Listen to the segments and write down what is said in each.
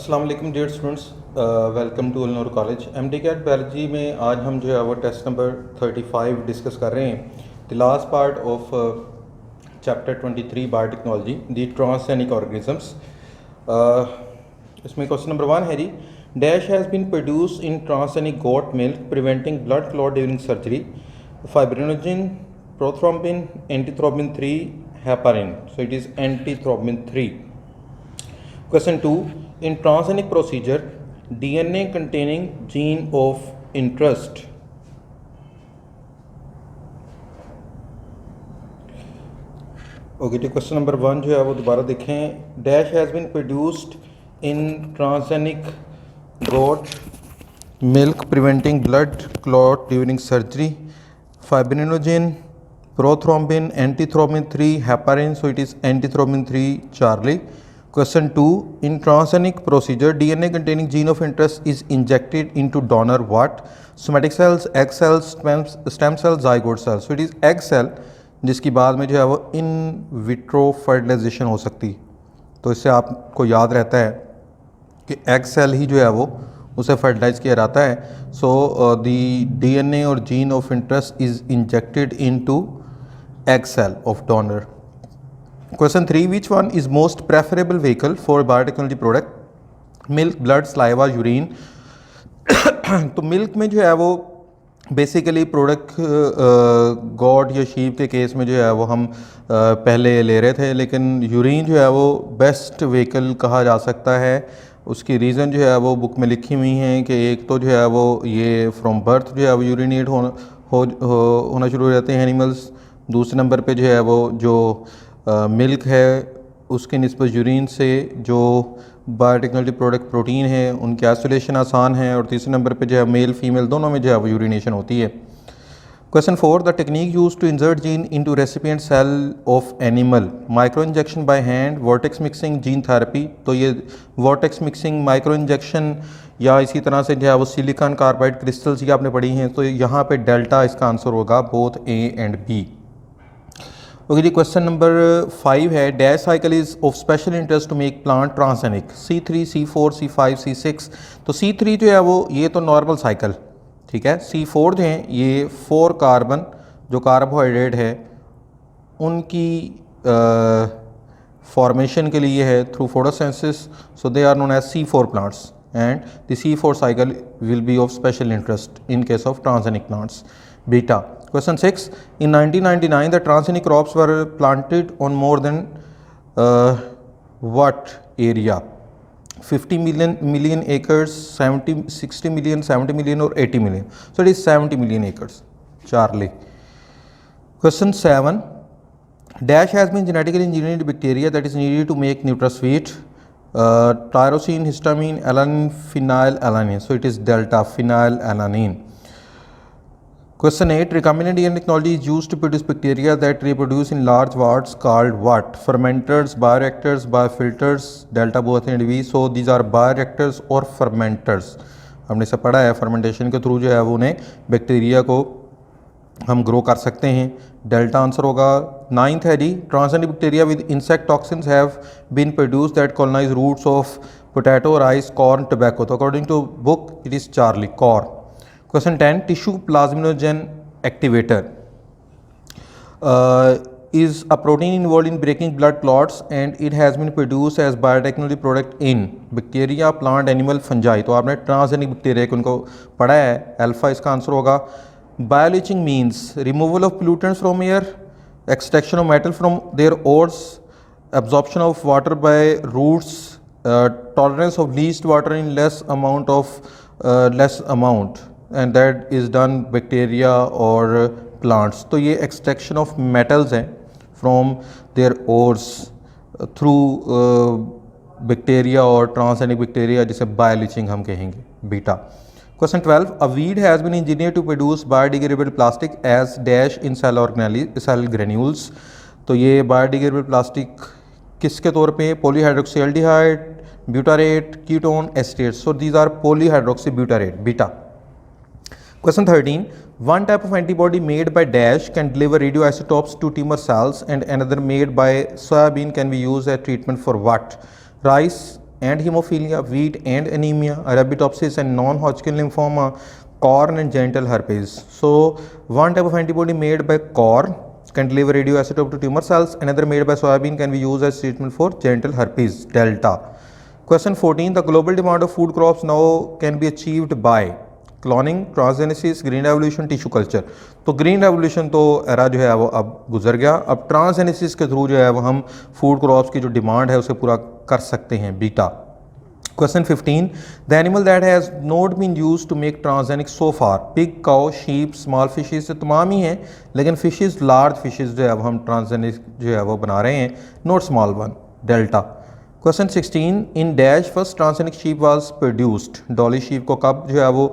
अस्सलाम वालेकुम dear students, welcome to Alnoor college. MDCAT biology में आज हम जो है वो टेस्ट नंबर 35 डिस्कस कर रहे हैं। The last part of chapter 23 biotechnology the transgenic organisms. इसमें क्वेश्चन नंबर 1 है जी, dash has been produce in transgenic goat milk preventing blood clot during surgery, fibrinogen, prothrombin, antithrombin 3, heparin. So it is antithrombin 3। Question 2. In transgenic procedure, DNA containing gene of interest. Okay, तो question number 1 जो है वो दोबारा देखें। Dash has been produced in transgenic goat milk preventing blood clot during surgery, fibrinogen, prothrombin, antithrombin 3, heparin. So it is antithrombin 3 Charlie. Question 2. In transgenic procedure, DNA containing gene of interest is injected into donor what? Somatic cells, egg cells, stem cells, zygote cells. So it is egg cell, जिसकी बाद में जो है वो in vitro fertilisation हो सकती। तो इससे आपको याद रहता है कि एग सेल ही जो है वो उसे फर्टिलाइज किया जाता है। सो द DNA और gene of interest is injected into egg cell of donor. Question 3. Which one is most preferable vehicle for biotechnology product? Milk, blood, saliva, urine. तो मिल्क में जो है वो बेसिकली प्रोडक्ट गॉड या sheep के case में जो है वो हम पहले ले रहे थे, लेकिन यूरिन जो है वो बेस्ट व्हीकल कहा जा सकता है। उसकी रीज़न जो है वो बुक में लिखी हुई हैं कि एक तो जो है वो ये फ्रॉम बर्थ जो है वो यूरिनेट होना शुरू हो जाते हैं एनिमल्स। दूसरे नंबर पे जो है वो जो मिल्क है उसके निस्बत यूरिन से जो बायोटेक्नोलॉजी प्रोडक्ट प्रोटीन है उनकी आइसोलेशन आसान है। और तीसरे नंबर पे जो है मेल फीमेल दोनों में जो है वो यूरिनेशन होती है। Question 4. The technique use to insert gene into recipient cell of animal, micro injection by hand, vortex mixing, gene therapy. तो ये वर्टेक्स मिक्सिंग, माइक्रो इंजेक्शन या इसी तरह से जो है वो सिलिकॉन कार्बाइड क्रिस्टल्स ये आपने पढ़ी हैं। तो यहाँ पे डेल्टा इसका आंसर होगा, both A and B. Okay जी, क्वेश्चन नंबर 5 है, dash cycle is of special interest to make plant transgenic, C3, C4, C5, C6। तो C3 जो है वो ये तो नॉर्मल साइकिल, ठीक है। C4 जो हैं ये 4 कार्बन जो कार्बोहाइड्रेट है उनकी फॉर्मेशन के लिए है through photosynthesis. So they are known as C4 plants and the C4 cycle will be of special interest in case of transgenic plants. Beta. Question 6. In 1999, the transgenic crops were planted on more than what area? 50 million acres, 60 million, 70 million or 80 million? So it is 70 million acres. Charlie. Question 7. Dash has been genetically engineered bacteria that is needed to make NutraSweet. Tyrosine, histamine, alanine, phenylalanine. So it is delta phenylalanine. Question 8. Recombinant DNA technology is used to produce bacteria that reproduce in large vats called what? Fermenters, bioreactors, biofilters, delta both and V. So these are bioreactors और fermenters। हमने से पढ़ा है fermentation के through जो है वो उन्हें बैक्टीरिया को हम ग्रो कर सकते हैं। डेल्टा आंसर होगा। 9th है जी, transgenic bacteria with insect toxins have been produced that colonise roots of potato, rice, corn, tobacco. तो according to book it is Charlie, corn. Question 10. Tissue plasminogen activator is a protein involved in breaking blood clots and it has been produced as biotechnology product in bacteria, plant, animal, fungi। तो आपने transgenic bacteria को उनको पढ़ा है, alpha इसका answer होगा। Bioleaching means removal of pollutants from air, extraction of metal from their ores, absorption of water by roots, tolerance of least water in less amount and that is done bacteria और plants। तो ये extraction of metals हैं from their ores through bacteria और transgenic bacteria जिसे bioleaching हम कहेंगे। Beta. Question 12. A weed has been engineered to produce biodegradable plastic as dash in cell granules। तो ये biodegradable plastic किसके तौर पे? polyhydroxyaldehyde, butyrate, ketone, acetate। So these are polyhydroxybutyrate। Beta. Question 13. One type of antibody made by dash can deliver radioisotopes to tumor cells and another made by soybean can be used as treatment for what? Rice, and hemophilia, wheat and anemia, Arabidopsis and non-Hodgkin lymphoma, corn and genital herpes. So one type of antibody made by corn can deliver radioisotope to tumor cells, another made by soybean can be used as treatment for genital herpes delta. Question 14, the global demand of food crops now can be achieved by cloning, transgenesis, green revolution, tissue culture. तो green revolution तो era जो है वो अब गुजर गया. अब transgenesis के थ्रू जो है वो हम फूड क्रॉप्स की जो डिमांड है उसे पूरा कर सकते हैं. Beta. Question 15, the animal that has not been use to make transgenic so far, pig, cow, sheep, small fishes, तमाम ही हैं, लेकिन फिशेज, लार्ज फिशेज जो है वो हम ट्रांसजेनिक जो है वो बना रहे हैं, not small one. Delta. Question 16, in dash first transgenic sheep was produced. Dolly sheep को कब जो है वो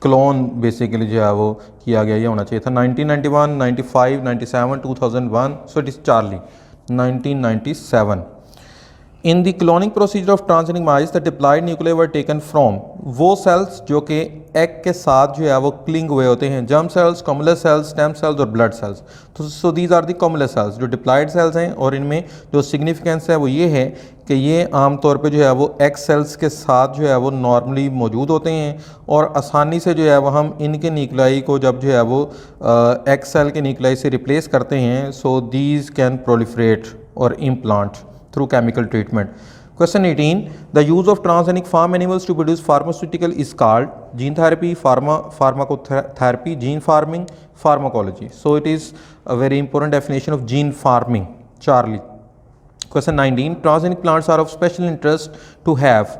क्लोन बेसिकली जो है वो किया गया, ये होना चाहिए था 1991, 95, 97, 2001. So it is Charlie, 1997. In the cloning procedure of transgenic mice the diploid nuclei were taken from, वो सेल्स जो कि एग के साथ जो है वो क्लिंग हुए होते हैं, germ cells, cumulus cells, stem cells और ब्लड सेल्स. तो so these are the cumulus cells जो डिप्लॉयड सेल्स हैं. और इनमें जो सिग्निफिकेंस है वो ये है कि ये आमतौर पे जो है वो एग सेल्स के साथ जो है वो नॉर्मली मौजूद होते हैं और आसानी से जो है वो हम इनके न्यूक्लियाई को जब जो है वो एग सेल के न्यूक्लियाई से रिप्लेस करते हैं, सो दीज कैन प्रोलिफरेट और implant through chemical treatment. Question 18, the use of transgenic farm animals to produce pharmaceutical is called gene therapy, pharmacotherapy, gene farming, pharmacology. So it is a very important definition of gene farming. Charlie. Question 19, transgenic plants are of special interest to have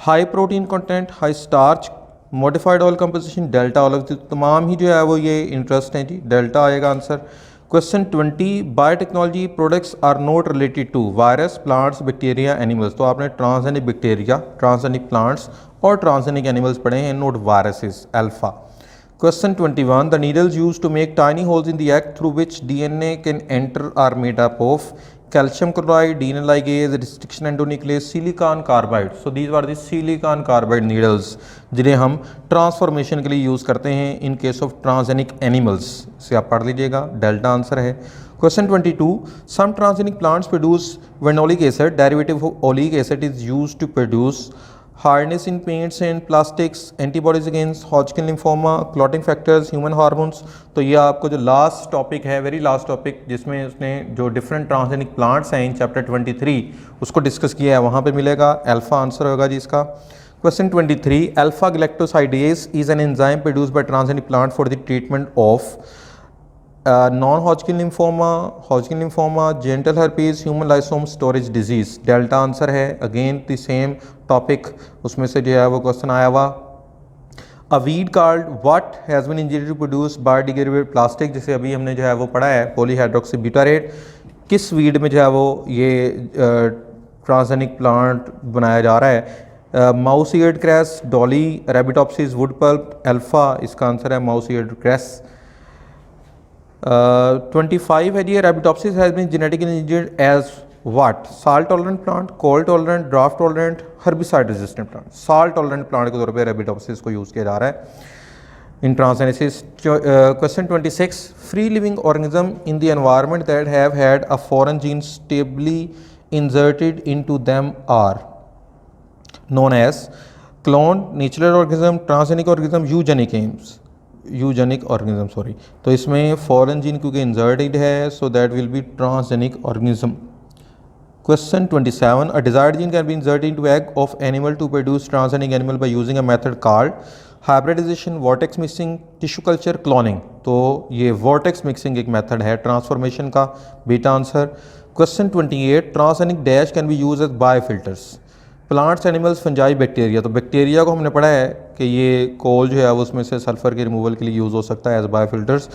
high protein content, high starch, modified oil composition, delta. all of the तमाम ही जो है वो ये interest हैं जी, delta आएगा answer. Question 20, biotechnology products are not related to virus, plants, bacteria, animals. तो आपने ट्रांसजेनिक बैक्टीरिया, ट्रांसजेनिक प्लांट्स और ट्रांसजेनिक एनिमल्स पढ़े हैं, not viruses. Alpha. Question 21, the needles use to make tiny holes in the egg through which DNA can enter are made up of calcium chloride, DNA ligase, restriction endonuclease, silicon carbide. So these are the silicon carbide needles जिन्हें हम transformation के लिए use करते हैं in case of transgenic animals. से आप पढ़ लीजिएगा, डेल्टा आंसर है. Question 22, some transgenic plants produce vernolic acid, derivative of oleic acid is use to produce hardness in paints and plastics, antibodies against Hodgkin lymphoma, clotting factors, human hormones. तो ये आपको जो last topic है, very last topic, जिसमें उसने जो different transgenic plants हैं in chapter 23 उसको डिस्कस किया है, वहाँ पे मिलेगा. अल्फा आंसर होगा जी इसका. Question 23, alpha galactosidase is an enzyme produced by transgenic plant for the treatment of non-Hodgkin lymphoma, Hodgkin lymphoma, genital herpes, human lysome storage disease. Delta answer है. Again the same topic, उसमें से जो है वो question आया हुआ. A weed called what has been engineered to produce biodegradable plastic, जिसे अभी हमने जो है वो पढ़ा है, पॉलीहाइड्रोक्सीब्यूटारेट. किस वीड में जो है वो ये ट्रांसजेनिक प्लांट बनाया जा रहा है? Mouse eared cress, Dolly, Arabidopsis, wood pulp. Alpha इसका आंसर है माउस ईयर्ड क्रेस. 25 है जी, Arabidopsis has been genetically engineered as what? Salt tolerant plant, cold tolerant, drought tolerant, herbicide resistant plant. Salt tolerant plant के तौर पे Arabidopsis को use किया जा रहा है in transgenesis. Question 26, free living organism in the environment that have had a foreign gene stably inserted into them are known as cloned, natural organism, transgenic organism, eugenic organism sorry. तो इसमें foreign gene क्योंकि inserted है, so that will be transgenic organism. Question 27, a desired gene can be inserted into egg of animal to produce transgenic animal by using a method called hybridisation, vortex mixing, tissue culture, cloning. तो ये vortex mixing एक method है transformation का. Beta answer. Question 28, transgenic dash can be use as biofilters. Plants, animals, fungi, bacteria. तो bacteria को हमने पढ़ा है कि ये कोल जो है उसमें से सल्फर के रिमूवल के लिए यूज़ हो सकता है as biofilters.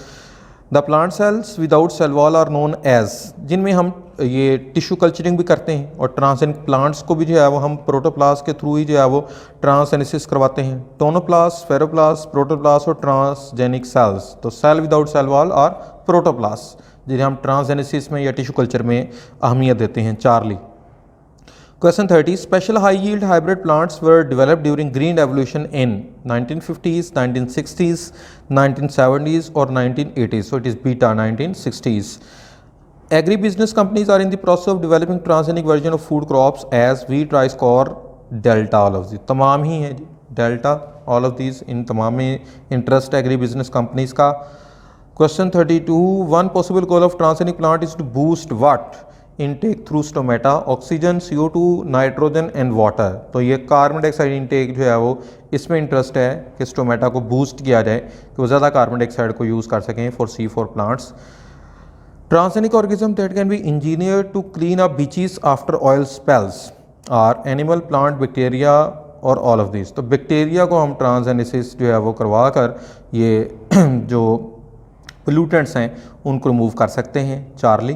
The plant cells without cell wall are known as, जिनमें हम ये टिश्यू कल्चरिंग भी करते हैं और ट्रांसजेनिक प्लांट्स को भी जो है वो हम प्रोटोप्लास्ट के थ्रू ही जो है वो ट्रांसजेनेसिस करवाते हैं. टोनोप्लास्ट, स्फेरोप्लास्ट, प्रोटोप्लास्ट और ट्रांसजेनिक सेल्स. तो सेल विदाउट सेल वॉल और प्रोटोप्लास्ट जिन्हें हम ट्रांसजेनेसिस में या टिश्यू कल्चर में अहमियत देते हैं. Charlie. Question 30, special high yield hybrid plants were developed during green revolution in 1950s, 1960s, 1970s or 1980s. So it is beta, 1960s. Agri business companies are in the process of developing transgenic version of food crops as wheat, rice, corn, delta, all of this तमाम ही हैं जी, delta all of this, इन तमाम में interest agri business companies का। Question 32, one possible goal of transgenic plant is to boost what intake through stomata, oxygen, CO2, nitrogen and water. तो ये कार्बन डाइऑक्साइड इनटेक जो है वो इसमें इंटरेस्ट है कि स्टोमेटा को बूस्ट किया जाए कि वो ज़्यादा कार्बन डाइऑक्साइड को यूज़ कर सकें for C4 plants. Transgenic organism that can be engineer to clean up beaches after oil spills are animal, plant, bacteria और ऑल ऑफ दिस। तो बैक्टीरिया को हम ट्रांसजेनेसिस जो है वो करवा कर ये जो पोल्यूटेंट्स हैं उनको रिमूव कर सकते हैं। Charlie.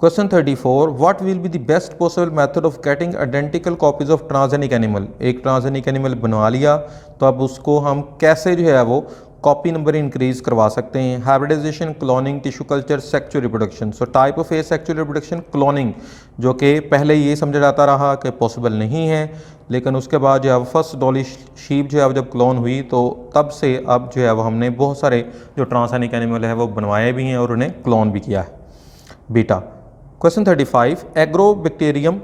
Question 34, what will be the best possible method of getting identical copies of transgenic animal. एक ट्रांसजेनिक एनिमल बनवा लिया तो अब उसको हम कैसे जो है वो कॉपी नंबर इंक्रीज करवा सकते हैं। Hybridisation, cloning, tissue culture, sexual reproduction. So type of asexual reproduction cloning, जो कि पहले ये समझा जाता रहा कि पॉसिबल नहीं है, लेकिन उसके बाद जो है फर्स्ट डॉली शीप जो है जब क्लोन हुई तो तब से अब जो है वो हमने बहुत सारे जो ट्रांसजेनिक एनिमल है वो बनवाए भी हैं और उन्हें क्लोन भी किया है। Beta. Question 35, agrobacterium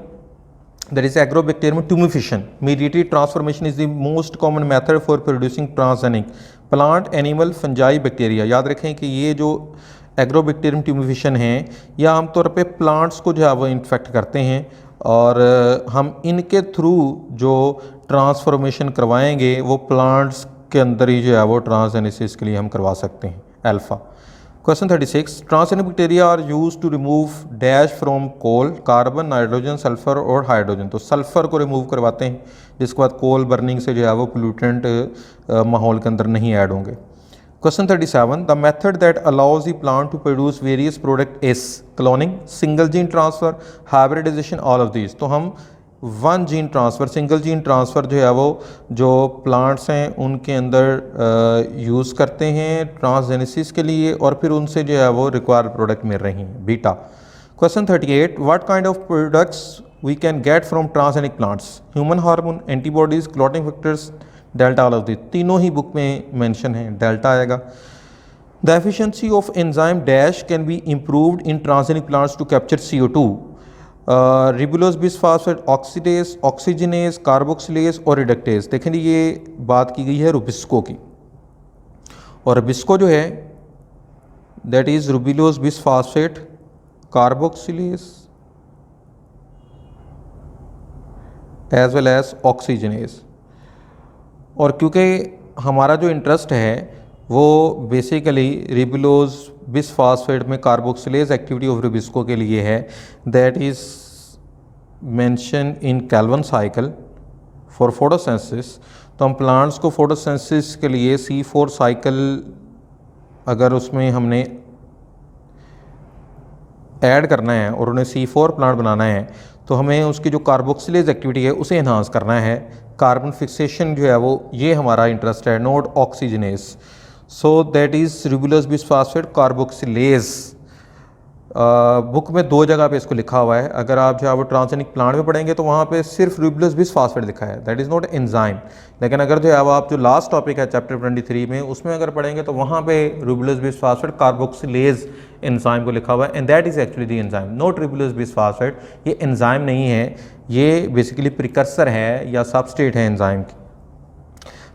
that is agrobacterium tumefacion mediated transformation is the most common method for producing transgenic plant, animal, fungi, bacteria। याद रखें कि ये जो एग्रोबैक्टीरियम ट्यूमेफिशन है यह आमतौर पे प्लांट्स को जो है वो इन्फेक्ट करते हैं और हम इनके थ्रू जो ट्रांसफॉर्मेशन करवाएंगे वो प्लांट्स के अंदर ही जो है वो ट्रांसजेनेसिस के लिए हम करवा सकते हैं। Alpha. Question 36, transgenic bacteria are use to remove dash from coal, carbon, nitrogen, sulphur और हाइड्रोजन। तो सल्फर को रिमूव करवाते हैं जिसके बाद कोल बर्निंग से जो है वो पोल्यूटेंट माहौल के अंदर नहीं ऐड होंगे। Question 37, the method that allows the plant to produce various product is cloning, single gene transfer, hybridisation, all of this. तो हम one gene transfer, single gene transfer जो है वो जो प्लांट्स हैं उनके अंदर यूज़ करते हैं ट्रांसजेनेसिस के लिए और फिर उनसे जो है वो रिक्वायर्ड प्रोडक्ट मिल रही हैं। Beta. Question 38, what kind of products we can get from transgenic plants, human hormone, antibodies, clotting factors, delta, all of this. तीनों ही बुक में मेंशन है, डेल्टा आएगा। The efficiency of enzyme dash can be improved in transgenic plants to capture CO2, ribulose bisphosphate oxidase, oxygenase, carboxylase और reductase. देखें ये बात की गई है रुबिस्को की, और रुबिस्को जो है that is ribulose bisphosphate, carboxylase as well as oxygenase. और क्योंकि हमारा जो इंटरेस्ट है वो बेसिकली रिबुलोज बिसफॉस्फेट में कार्बोक्सिलेज एक्टिविटी ऑफ रुबिस्को के लिए है, that is mention in Calvin cycle for photosynthesis. तो हम प्लांट्स को फोटोसिंथेसिस के लिए C4 साइकिल अगर उसमें हमने ऐड करना है और उन्हें C4 प्लांट बनाना है तो हमें उसकी जो कार्बोक्सिलेज एक्टिविटी है उसे इन्हांस करना है। कार्बन फिक्सेशन जो है वो ये हमारा इंटरेस्ट है, not oxygenase. So that is ribulose bisphosphate carboxylase. Book में दो जगह पे इसको लिखा हुआ है, अगर आप जो है वो ट्रांसजेनिक प्लांट में पढ़ेंगे तो वहाँ पे सिर्फ रिबुलोज बिसफॉस्फेट लिखा है, दैट इज़ नॉट एंजाइम। लेकिन अगर जो है वो आप जो लास्ट टॉपिक है चैप्टर 23 में उसमें अगर पढ़ेंगे तो वहाँ पे रिबुलोज बिसफॉस्फेट कार्बोक्सिलेज एंजाइम को लिखा हुआ है, and that is actually the enzyme, not ribulose bisphosphate. ये एंजाइम नहीं है, ये बेसिकली प्रिकर्सर है या सबस्टेट है एंजाइम की।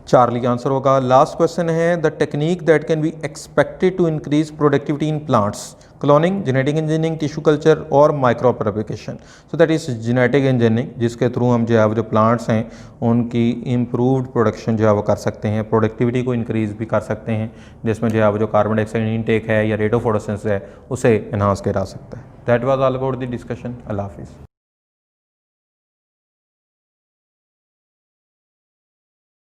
चार्ली आंसर होगा। लास्ट क्वेश्चन है, the technique that can be expected to increase productivity in plants, cloning, genetic engineering, tissue culture और micropropagation. So that is genetic engineering, जिसके through हम जो है वो जो प्लांट्स हैं उनकी इम्प्रूव्ड प्रोडक्शन जो है वो कर सकते हैं, प्रोडक्टिविटी को इंक्रीज़ भी कर सकते हैं, जिसमें जो है वो जो कार्बन डाइऑक्साइड इनटेक है या रेट ऑफ फोटोसिंथेसिस है उसे एनहांस किया जा सकता है। That was all about the discussion. अल्लाह हाफिज़।